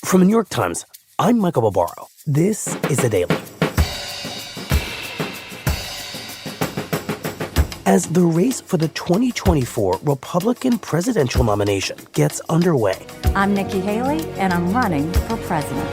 From the New York Times, I'm Michael Barbaro. This is The Daily. As the race for the 2024 Republican presidential nomination gets underway, I'm Nikki Haley, and I'm running for president.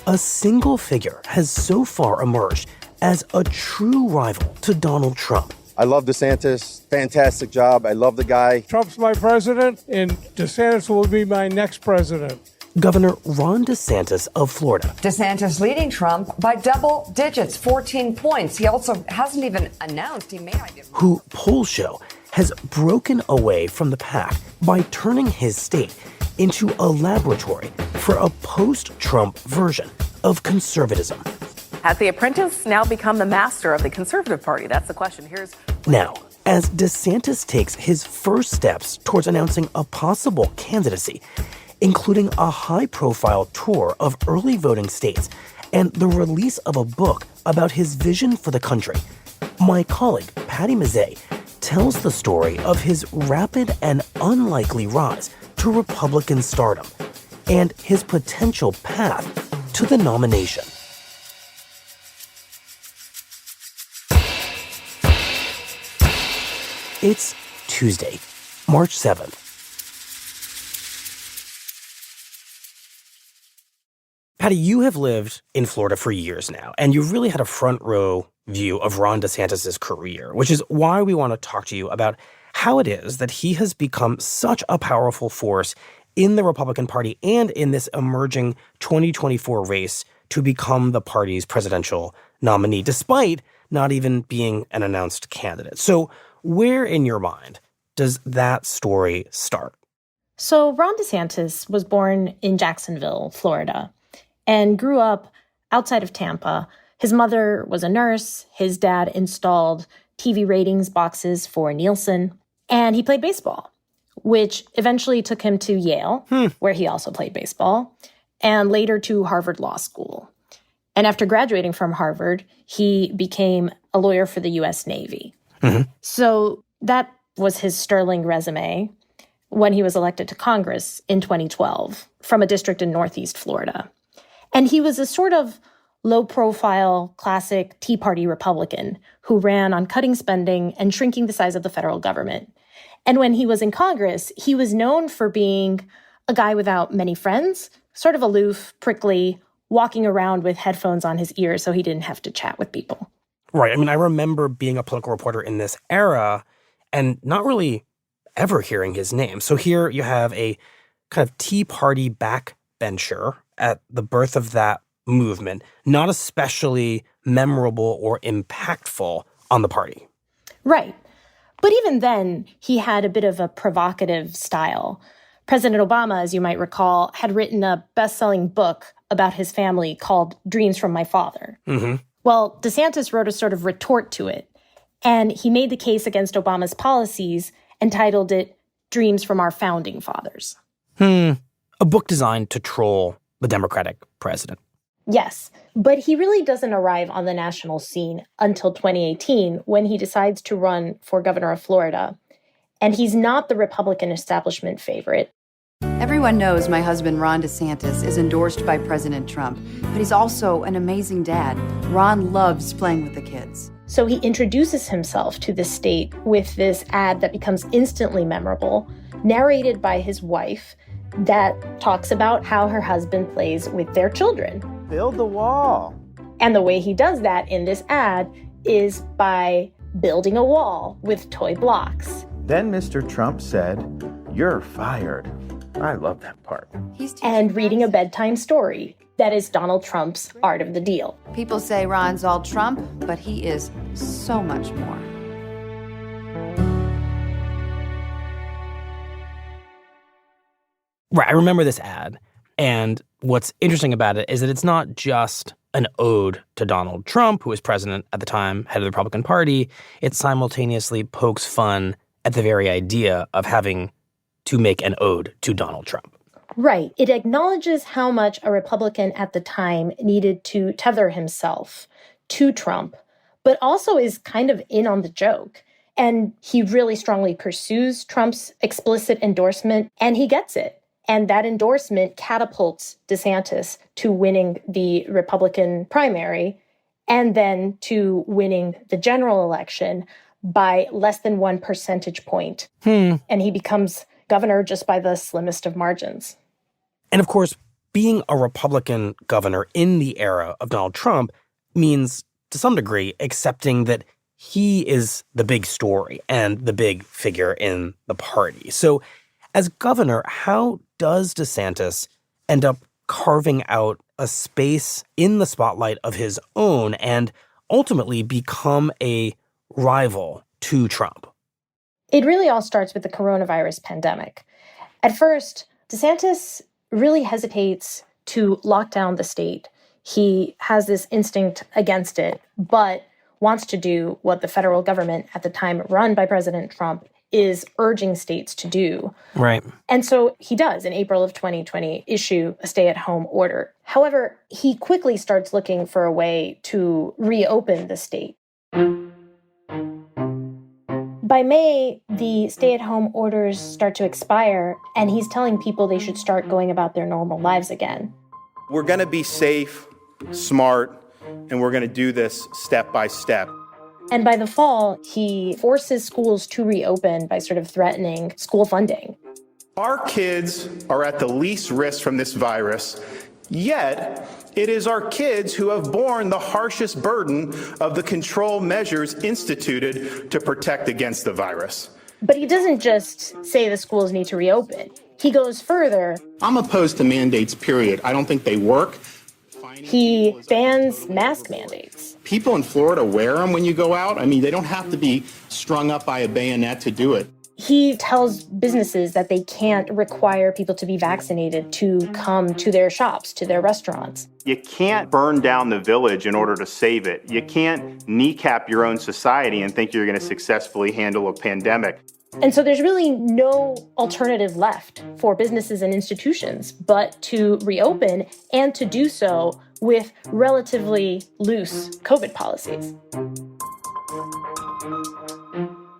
A single figure has so far emerged as a true rival to Donald Trump. I love DeSantis. Fantastic job. I love the guy. Trump's my president, and DeSantis will be my next president. Governor Ron DeSantis of Florida. DeSantis leading Trump by double digits, 14 points. He also hasn't even announced he may not get... Who polls show has broken away from the pack by turning his state into a laboratory for a post-Trump version of conservatism. Has The Apprentice now become the master of the Conservative Party? That's the question. Now, as DeSantis takes his first steps towards announcing a possible candidacy, including a high-profile tour of early voting states and the release of a book about his vision for the country, my colleague, Patty Mazzei, tells the story of his rapid and unlikely rise to Republican stardom and his potential path to the nomination. It's Tuesday, March 7th. Patty, you have lived in Florida for years now, and you've really had a front row view of Ron DeSantis's career, which is why we want to talk to you about how it is that he has become such a powerful force in the Republican Party and in this emerging 2024 race to become the party's presidential nominee, despite not even being an announced candidate. So where in your mind does that story start? So Ron DeSantis was born in Jacksonville, Florida, and grew up outside of Tampa. His mother was a nurse. His dad installed TV ratings boxes for Nielsen. And he played baseball, which eventually took him to Yale, where he also played baseball, and later to Harvard Law School. And after graduating from Harvard, he became a lawyer for the U.S. Navy. So that was his sterling resume when he was elected to Congress in 2012 from a district in Northeast Florida. And he was a sort of low-profile, classic Tea Party Republican who ran on cutting spending and shrinking the size of the federal government. And when he was in Congress, he was known for being a guy without many friends, sort of aloof, prickly, walking around with headphones on his ears so he didn't have to chat with people. Right. I mean, I remember being a political reporter in this era and not really ever hearing his name. So here you have a kind of Tea Party backbencher at the birth of that movement, not especially memorable or impactful on the party. Right. But even then, he had a bit of a provocative style. President Obama, as you might recall, had written a best-selling book about his family called Dreams from My Father. Well, DeSantis wrote a sort of retort to it, and he made the case against Obama's policies and titled it Dreams from Our Founding Fathers. A book designed to troll the Democratic president. Yes, but he really doesn't arrive on the national scene until 2018 when he decides to run for governor of Florida. And he's not the Republican establishment favorite. Everyone knows my husband, Ron DeSantis, is endorsed by President Trump, but he's also an amazing dad. Ron loves playing with the kids. So he introduces himself to the state with this ad that becomes instantly memorable, narrated by his wife, that talks about how her husband plays with their children. Build the wall. And the way he does that in this ad is by building a wall with toy blocks. Then Mr. Trump said, "You're fired." I love that part. And reading a bedtime story. That is Donald Trump's art of the deal. People say Ron's all Trump, but he is so much more. Right. I remember this ad. And what's interesting about it is that it's not just an ode to Donald Trump, who was president at the time, head of the Republican Party. It simultaneously pokes fun at the very idea of having to make an ode to Donald Trump. Right. It acknowledges how much a Republican at the time needed to tether himself to Trump, but also is kind of in on the joke. And he really strongly pursues Trump's explicit endorsement, and he gets it. And that endorsement catapults DeSantis to winning the Republican primary and then to winning the general election by less than 1 percentage point. And he becomes governor just by the slimmest of margins. And of course, being a Republican governor in the era of Donald Trump means, to some degree, accepting that he is the big story and the big figure in the party. So as governor, how does DeSantis end up carving out a space in the spotlight of his own and ultimately become a rival to Trump? It really all starts with the coronavirus pandemic. At first, DeSantis really hesitates to lock down the state. He has this instinct against it, but wants to do what the federal government at the time run by President Trump is urging states to do. Right. And so he does, in April of 2020, issue a stay-at-home order. However, he quickly starts looking for a way to reopen the state. By May, the stay-at-home orders start to expire, and he's telling people they should start going about their normal lives again. We're going to be safe, smart, and we're going to do this step by step. And by the fall, he forces schools to reopen by sort of threatening school funding. Our kids are at the least risk from this virus, yet it is our kids who have borne the harshest burden of the control measures instituted to protect against the virus. But he doesn't just say the schools need to reopen. He goes further. I'm opposed to mandates, period. I don't think they work. He bans mask mandates. People in Florida wear them when you go out. I mean, they don't have to be strung up by a bayonet to do it. He tells businesses that they can't require people to be vaccinated to come to their shops, to their restaurants. You can't burn down the village in order to save it. You can't kneecap your own society and think you're going to successfully handle a pandemic. And so there's really no alternative left for businesses and institutions but to reopen and to do so with relatively loose COVID policies.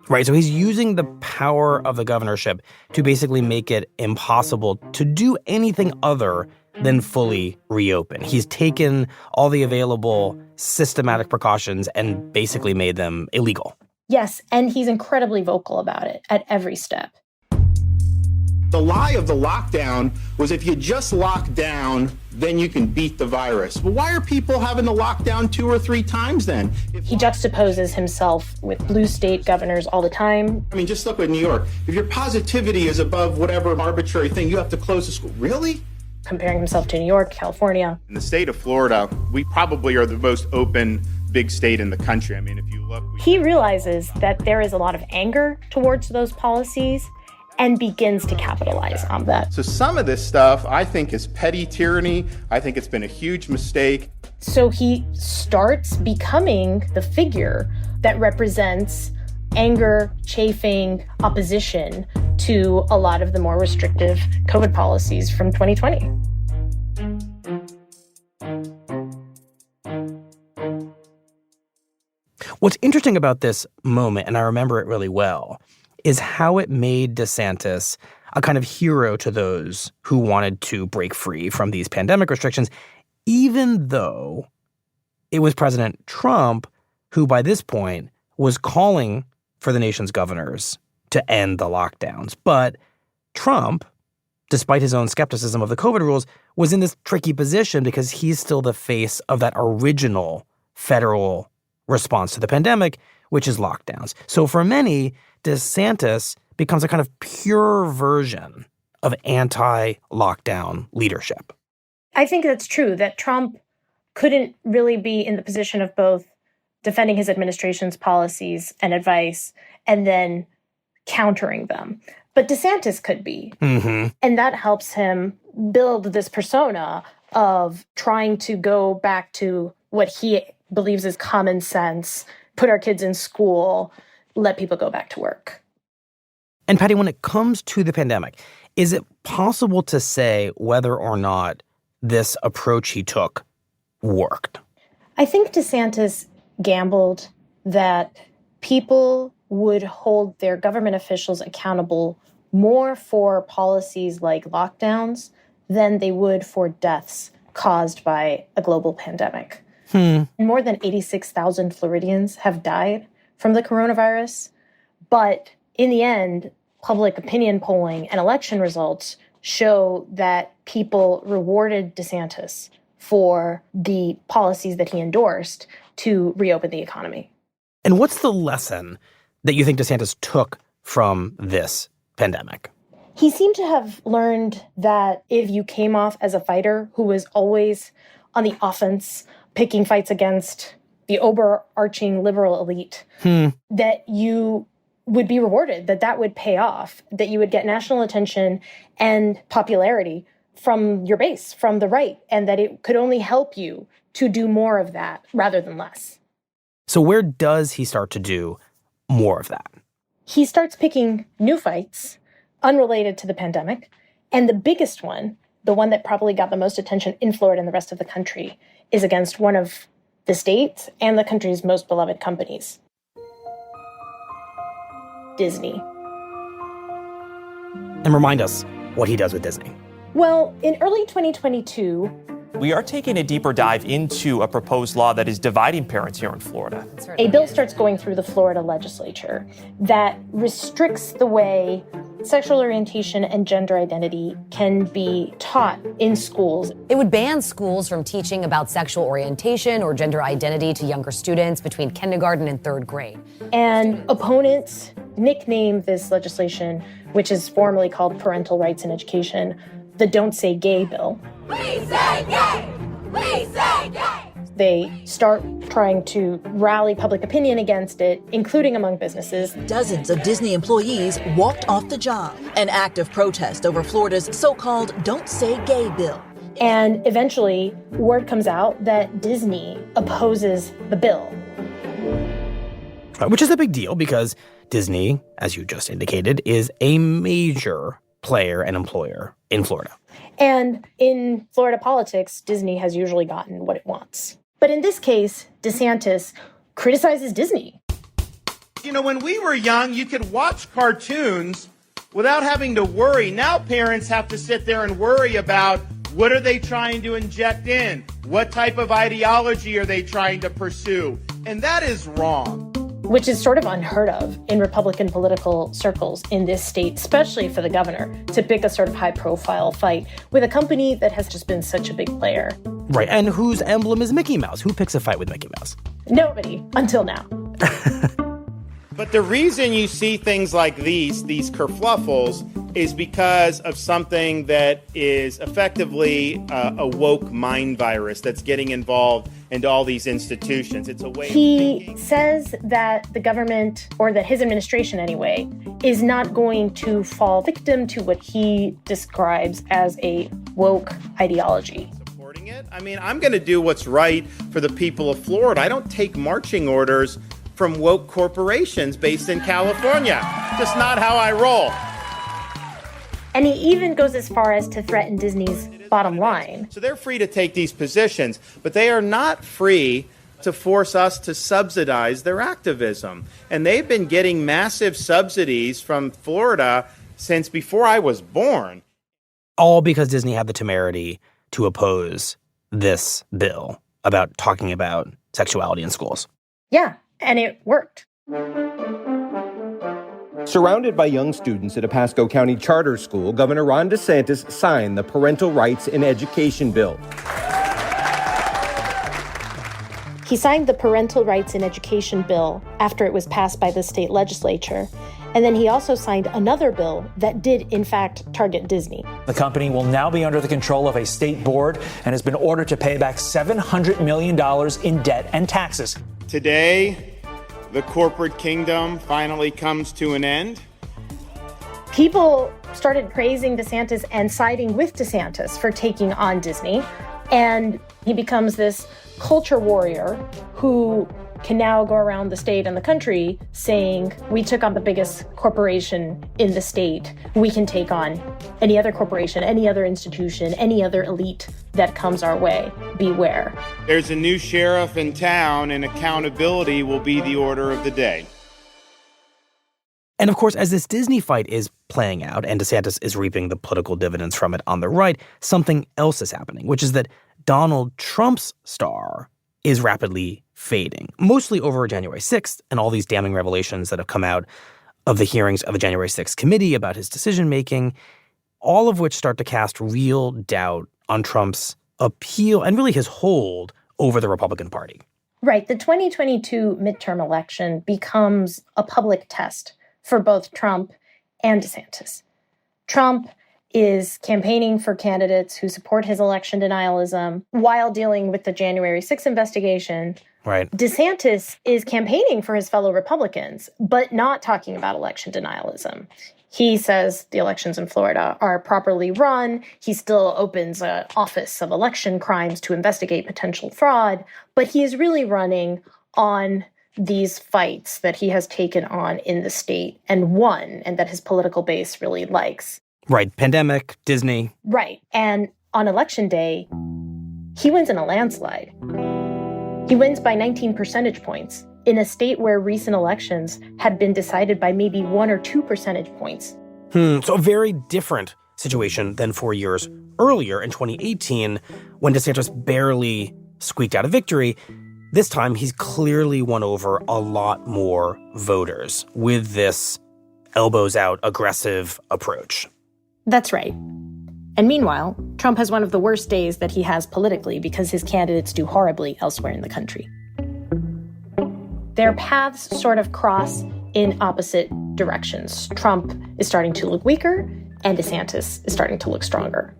Right, so he's using the power of the governorship to basically make it impossible to do anything other than fully reopen. He's taken all the available systematic precautions and basically made them illegal. Yes, and he's incredibly vocal about it at every step. The lie of the lockdown was if you just lock down, then you can beat the virus. Well, why are people having to lock down 2 or 3 times then? He juxtaposes himself with blue state governors all the time. I mean, just look at New York. If your positivity is above whatever arbitrary thing, you have to close the school. Really? Comparing himself to New York, California. In the state of Florida, we probably are the most open big state in the country. I mean, if you look... He realizes that there is a lot of anger towards those policies and begins to capitalize on that. So some of this stuff, I think, is petty tyranny. I think it's been a huge mistake. So he starts becoming the figure that represents anger, chafing, opposition to a lot of the more restrictive COVID policies from 2020. What's interesting about this moment, and I remember it really well, is how it made DeSantis a kind of hero to those who wanted to break free from these pandemic restrictions, even though it was President Trump who, by this point, was calling for the nation's governors to end the lockdowns. But Trump, despite his own skepticism of the COVID rules, was in this tricky position because he's still the face of that original federal response to the pandemic, which is lockdowns. So for many, DeSantis becomes a kind of pure version of anti-lockdown leadership. I think that's true, that Trump couldn't really be in the position of both defending his administration's policies and advice and then countering them. But DeSantis could be. Mm-hmm. And that helps him build this persona of trying to go back to what he believes is common sense, put our kids in school, let people go back to work. And Patty, when it comes to the pandemic, is it possible to say whether or not this approach he took worked? I think DeSantis gambled that people would hold their government officials accountable more for policies like lockdowns than they would for deaths caused by a global pandemic. More than 86,000 Floridians have died from the coronavirus. But in the end, public opinion polling and election results show that people rewarded DeSantis for the policies that he endorsed to reopen the economy. And what's the lesson that you think DeSantis took from this pandemic? He seemed to have learned that if you came off as a fighter who was always on the offense, picking fights against the overarching liberal elite, that you would be rewarded, that would pay off, that you would get national attention and popularity from your base, from the right, and that it could only help you to do more of that rather than less. So where does he start to do more of that? He starts picking new fights unrelated to the pandemic. And the biggest one, the one that probably got the most attention in Florida and the rest of the country, is against one of the state's and the country's most beloved companies, Disney. And remind us what he does with Disney. Well, in early 2022, we are taking a deeper dive into a proposed law that is dividing parents here in Florida. A bill starts going through the Florida legislature that restricts the way sexual orientation and gender identity can be taught in schools. It would ban schools from teaching about sexual orientation or gender identity to younger students between kindergarten and third grade. And opponents nickname this legislation, which is formally called Parental Rights in Education, the Don't Say Gay bill. We say gay! We say gay! They start trying to rally public opinion against it, including among businesses. Dozens of Disney employees walked off the job, an act of protest over Florida's so-called Don't Say Gay bill. And eventually, word comes out that Disney opposes the bill. Which is a big deal because Disney, as you just indicated, is a major player and employer in Florida. And in Florida politics, Disney has usually gotten what it wants. But in this case, DeSantis criticizes Disney. You know, when we were young, you could watch cartoons without having to worry. Now parents have to sit there and worry about what are they trying to inject in? What type of ideology are they trying to pursue? And that is wrong. Which is sort of unheard of in Republican political circles in this state, especially for the governor, to pick a sort of high-profile fight with a company that has just been such a big player. Right, and whose emblem is Mickey Mouse? Who picks a fight with Mickey Mouse? Nobody, until now. But the reason you see things like these kerfluffles, is because of something that is effectively a woke mind virus that's getting involved into all these institutions. It's a way He says that the government, or that his administration anyway, is not going to fall victim to what he describes as a woke ideology. Supporting it? I mean, I'm going to do what's right for the people of Florida. I don't take marching orders from woke corporations based in California. Just not how I roll. And he even goes as far as to threaten Disney's bottom line. So they're free to take these positions, but they are not free to force us to subsidize their activism. And they've been getting massive subsidies from Florida since before I was born. All because Disney had the temerity to oppose this bill about talking about sexuality in schools. Yeah, and it worked. Surrounded by young students at a Pasco County charter school, Governor Ron DeSantis signed the Parental Rights in Education bill. He signed the Parental Rights in Education bill after it was passed by the state legislature. And then he also signed another bill that did, in fact, target Disney. The company will now be under the control of a state board and has been ordered to pay back $700 million in debt and taxes. Today, the corporate kingdom finally comes to an end. People started praising DeSantis and siding with DeSantis for taking on Disney. And he becomes this culture warrior who can now go around the state and the country saying, we took on the biggest corporation in the state. We can take on any other corporation, any other institution, any other elite that comes our way. Beware. There's a new sheriff in town, and accountability will be the order of the day. And of course, as this Disney fight is playing out and DeSantis is reaping the political dividends from it on the right, something else is happening, which is that Donald Trump's star is rapidly fading, mostly over January 6th and all these damning revelations that have come out of the hearings of the January 6th committee about his decision-making, all of which start to cast real doubt on Trump's appeal and really his hold over the Republican Party. Right. The 2022 midterm election becomes a public test for both Trump and DeSantis. Trump is campaigning for candidates who support his election denialism while dealing with the January 6th investigation. Right. DeSantis is campaigning for his fellow Republicans, but not talking about election denialism. He says the elections in Florida are properly run. He still opens an office of election crimes to investigate potential fraud, but he is really running on these fights that he has taken on in the state and won, and that his political base really likes. Right. Pandemic, Disney. Right. And on election day, he wins in a landslide. He wins by 19 percentage points in a state where recent elections had been decided by maybe 1 or 2 percentage points. So a very different situation than 4 years earlier in 2018 when DeSantis barely squeaked out a victory. This time, he's clearly won over a lot more voters with this elbows-out, aggressive approach. That's right. And meanwhile, Trump has one of the worst days that he has politically because his candidates do horribly elsewhere in the country. Their paths sort of cross in opposite directions. Trump is starting to look weaker, and DeSantis is starting to look stronger.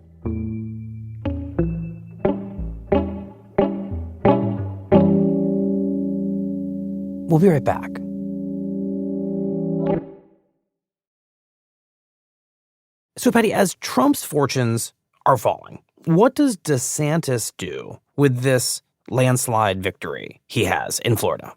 We'll be right back. So, Patty, as Trump's fortunes are falling, what does DeSantis do with this landslide victory he has in Florida?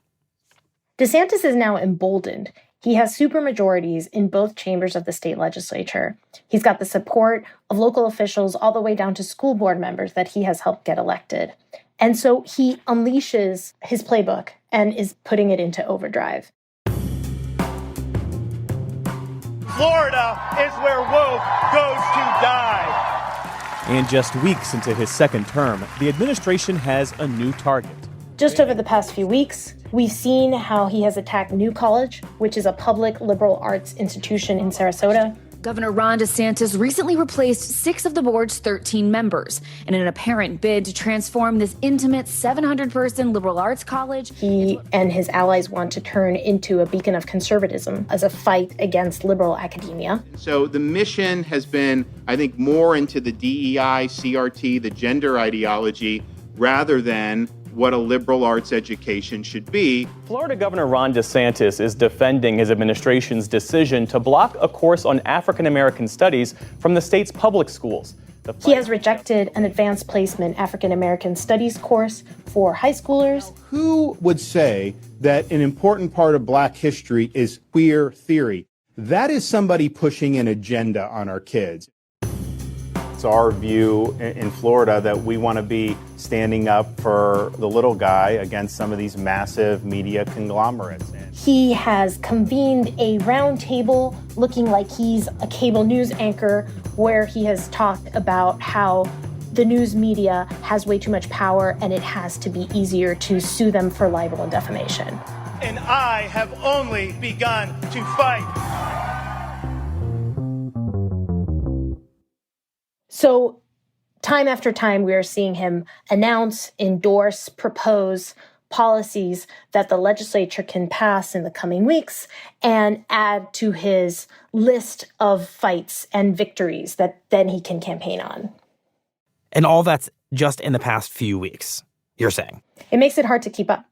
DeSantis is now emboldened. He has supermajorities in both chambers of the state legislature. He's got the support of local officials all the way down to school board members that he has helped get elected. And so he unleashes his playbook and is putting it into overdrive. Florida is where woke goes to die. And just weeks into his second term, the administration has a new target. Just over the past few weeks, we've seen how he has attacked New College, which is a public liberal arts institution in Sarasota. Governor Ron DeSantis recently replaced 6 of the board's 13 members in an apparent bid to transform this intimate 700-person liberal arts college. He and his allies want to turn into a beacon of conservatism as a fight against liberal academia. So the mission has been, I think, more into the DEI, CRT, the gender ideology, rather than what a liberal arts education should be. Florida Governor Ron DeSantis is defending his administration's decision to block a course on African American studies from the state's public schools. He has rejected an advanced placement African American studies course for high schoolers. Who would say that an important part of Black history is queer theory? That is somebody pushing an agenda on our kids. It's our view in Florida that we want to be standing up for the little guy against some of these massive media conglomerates. He has convened a roundtable looking like he's a cable news anchor, where he has talked about how the news media has way too much power and it has to be easier to sue them for libel and defamation. And I have only begun to fight. So time after time, we are seeing him announce, endorse, propose policies that the legislature can pass in the coming weeks and add to his list of fights and victories that then he can campaign on. And all that's just in the past few weeks, you're saying? It makes it hard to keep up.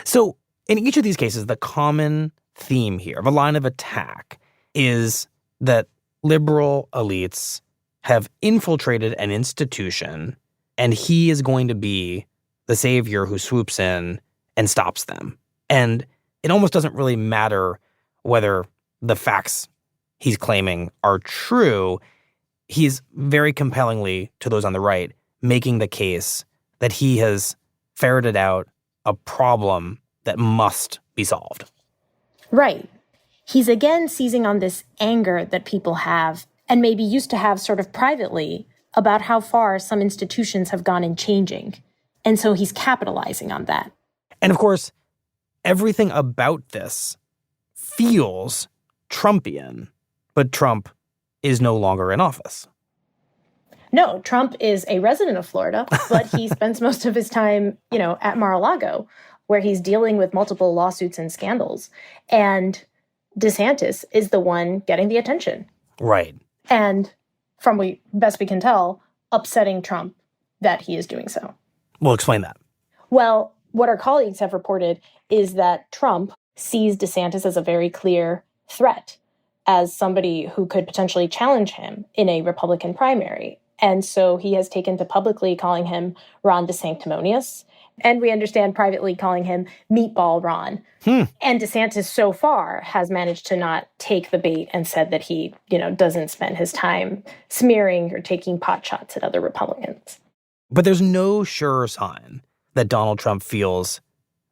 So in each of these cases, the common theme here, the line of attack, is that liberal elites have infiltrated an institution, and he is going to be the savior who swoops in and stops them. And it almost doesn't really matter whether the facts he's claiming are true. He's very compellingly, to those on the right, making the case that he has ferreted out a problem that must be solved. Right. he's again seizing on this anger that people have and maybe used to have sort of privately about how far some institutions have gone in changing. And so he's capitalizing on that. And of course, everything about this feels Trumpian, but Trump is no longer in office. No, Trump is a resident of Florida, but he spends most of his time, at Mar-a-Lago, where he's dealing with multiple lawsuits and scandals. And DeSantis is the one getting the attention. Right. And from best we can tell, upsetting Trump that he is doing so. Well, explain that. Well, what our colleagues have reported is that Trump sees DeSantis as a very clear threat, as somebody who could potentially challenge him in a Republican primary. And so he has taken to publicly calling him Ron DeSanctimonious, and we understand privately calling him Meatball Ron. And DeSantis so far has managed to not take the bait and said that he, doesn't spend his time smearing or taking pot shots at other Republicans. But there's no sure sign that Donald Trump feels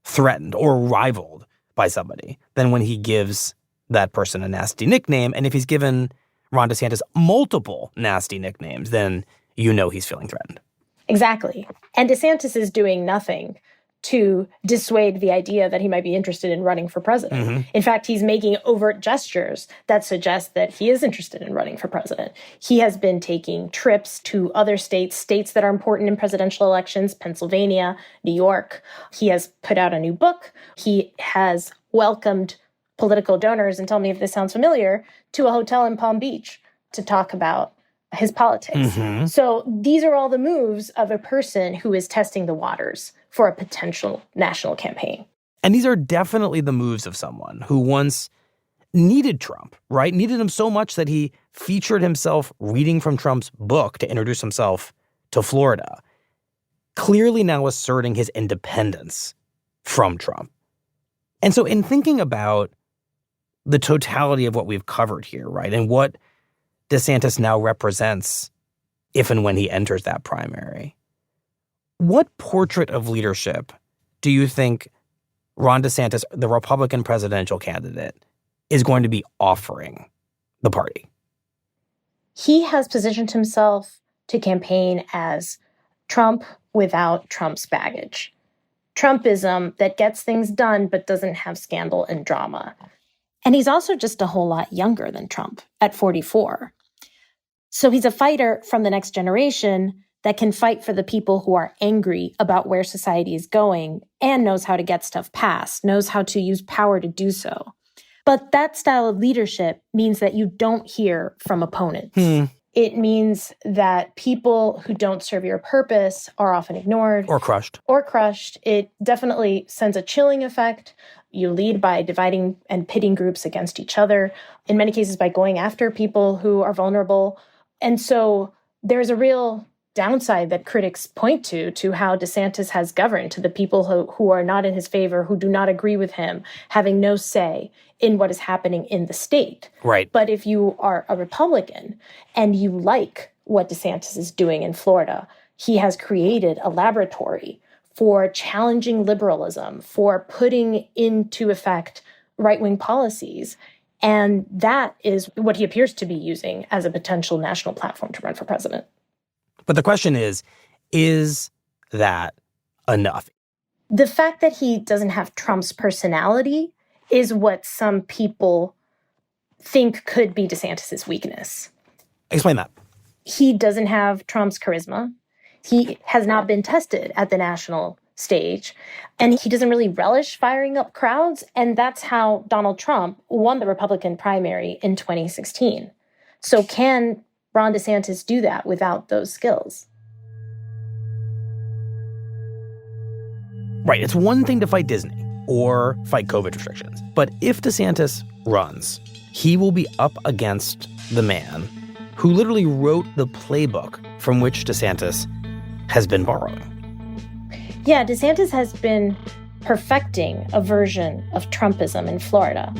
threatened or rivaled by somebody than when he gives that person a nasty nickname. And if he's given Ron DeSantis multiple nasty nicknames, then he's feeling threatened. Exactly. And DeSantis is doing nothing to dissuade the idea that he might be interested in running for president. Mm-hmm. In fact, he's making overt gestures that suggest that he is interested in running for president. He has been taking trips to other states that are important in presidential elections, Pennsylvania, New York. He has put out a new book. He has welcomed political donors, and tell me if this sounds familiar, to a hotel in Palm Beach to talk about his politics. Mm-hmm. So these are all the moves of a person who is testing the waters for a potential national campaign. And these are definitely the moves of someone who once needed Trump, right? Needed him so much that he featured himself reading from Trump's book to introduce himself to Florida. Clearly now asserting his independence from Trump. And so in thinking about the totality of what we've covered here, right, and what DeSantis now represents if and when he enters that primary, what portrait of leadership do you think Ron DeSantis, the Republican presidential candidate, is going to be offering the party? He has positioned himself to campaign as Trump without Trump's baggage. Trumpism that gets things done but doesn't have scandal and drama. And he's also just a whole lot younger than Trump at 44. So he's a fighter from the next generation that can fight for the people who are angry about where society is going and knows how to get stuff passed, knows how to use power to do so. But that style of leadership means that you don't hear from opponents. It means that people who don't serve your purpose are often ignored. Or crushed. It definitely sends a chilling effect. You lead by dividing and pitting groups against each other, in many cases by going after people who are vulnerable. And so there's a real downside that critics point to how DeSantis has governed, to the people who are not in his favor, who do not agree with him, having no say in what is happening in the state. Right. But if you are a Republican and you like what DeSantis is doing in Florida, he has created a laboratory for challenging liberalism, for putting into effect right-wing policies. And that is what he appears to be using as a potential national platform to run for president. But the question is that enough? The fact that he doesn't have Trump's personality is what some people think could be DeSantis's weakness. Explain that. He doesn't have Trump's charisma. He has not been tested at the national stage, and he doesn't really relish firing up crowds. And that's how Donald Trump won the Republican primary in 2016. So can Ron DeSantis do that without those skills? Right. It's one thing to fight Disney or fight COVID restrictions. But if DeSantis runs, he will be up against the man who literally wrote the playbook from which DeSantis has been borrowing. Yeah, DeSantis has been perfecting a version of Trumpism in Florida.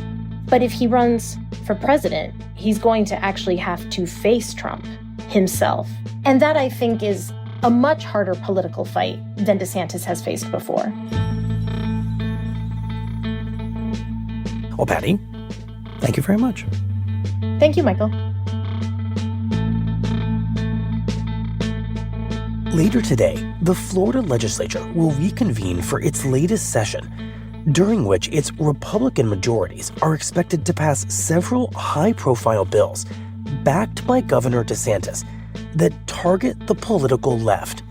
But if he runs for president, he's going to actually have to face Trump himself. And that, I think, is a much harder political fight than DeSantis has faced before. Well, Patty, Thank you very much. Thank you, Michael. Later today, the Florida legislature will reconvene for its latest session, during which its Republican majorities are expected to pass several high-profile bills backed by Governor DeSantis that target the political left.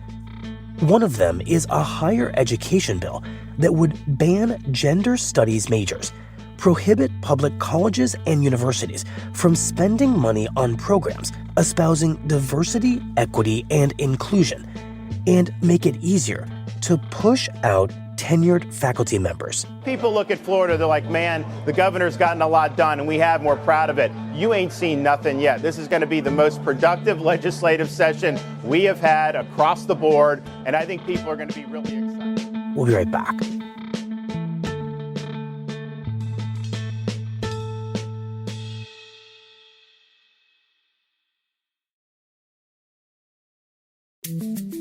One of them is a higher education bill that would ban gender studies majors, prohibit public colleges and universities from spending money on programs espousing diversity, equity, and inclusion, and make it easier to push out tenured faculty members. People look at Florida, they're like, man, the governor's gotten a lot done and we have, we're proud of it. You ain't seen nothing yet. This is going to be the most productive legislative session we have had across the board, and I think people are going to be really excited. We'll be right back.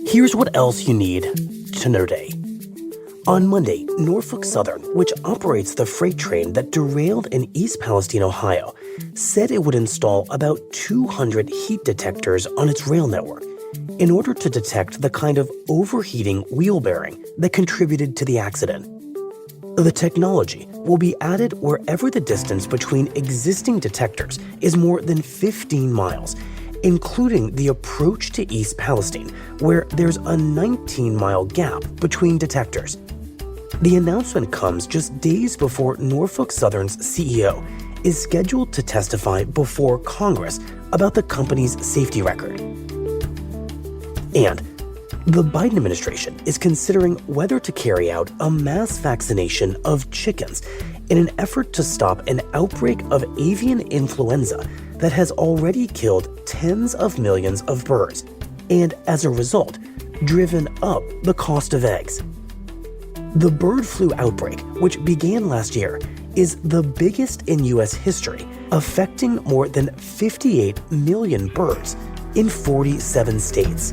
Here's what else you need to know today. On Monday, Norfolk Southern, which operates the freight train that derailed in East Palestine, Ohio, said it would install about 200 heat detectors on its rail network in order to detect the kind of overheating wheel bearing that contributed to the accident. The technology will be added wherever the distance between existing detectors is more than 15 miles, including the approach to East Palestine, where there's a 19-mile gap between detectors. The announcement comes just days before Norfolk Southern's CEO is scheduled to testify before Congress about the company's safety record. And the Biden administration is considering whether to carry out a mass vaccination of chickens in an effort to stop an outbreak of avian influenza that has already killed tens of millions of birds, and as a result, driven up the cost of eggs. The bird flu outbreak, which began last year, is the biggest in U.S. history, affecting more than 58 million birds in 47 states.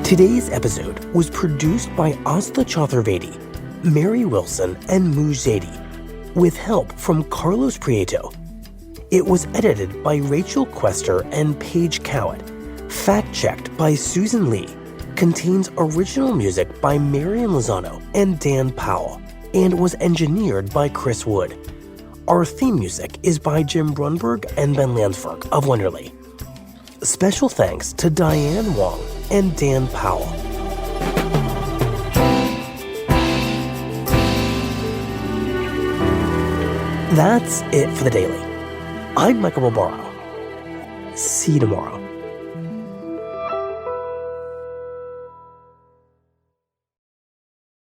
Today's episode was produced by Asla Chaturvedi, Mary Wilson, and Muj Zaidi, with help from Carlos Prieto. It was edited by Rachel Quester and Paige Cowett, fact-checked by Susan Lee, contains original music by Marian Lozano and Dan Powell, and was engineered by Chris Wood. Our theme music is by Jim Brunberg and Ben Landsberg of Wonderly. Special thanks to Diane Wong and Dan Powell. That's it for the Daily. I'm Michael Barbaro. See you tomorrow.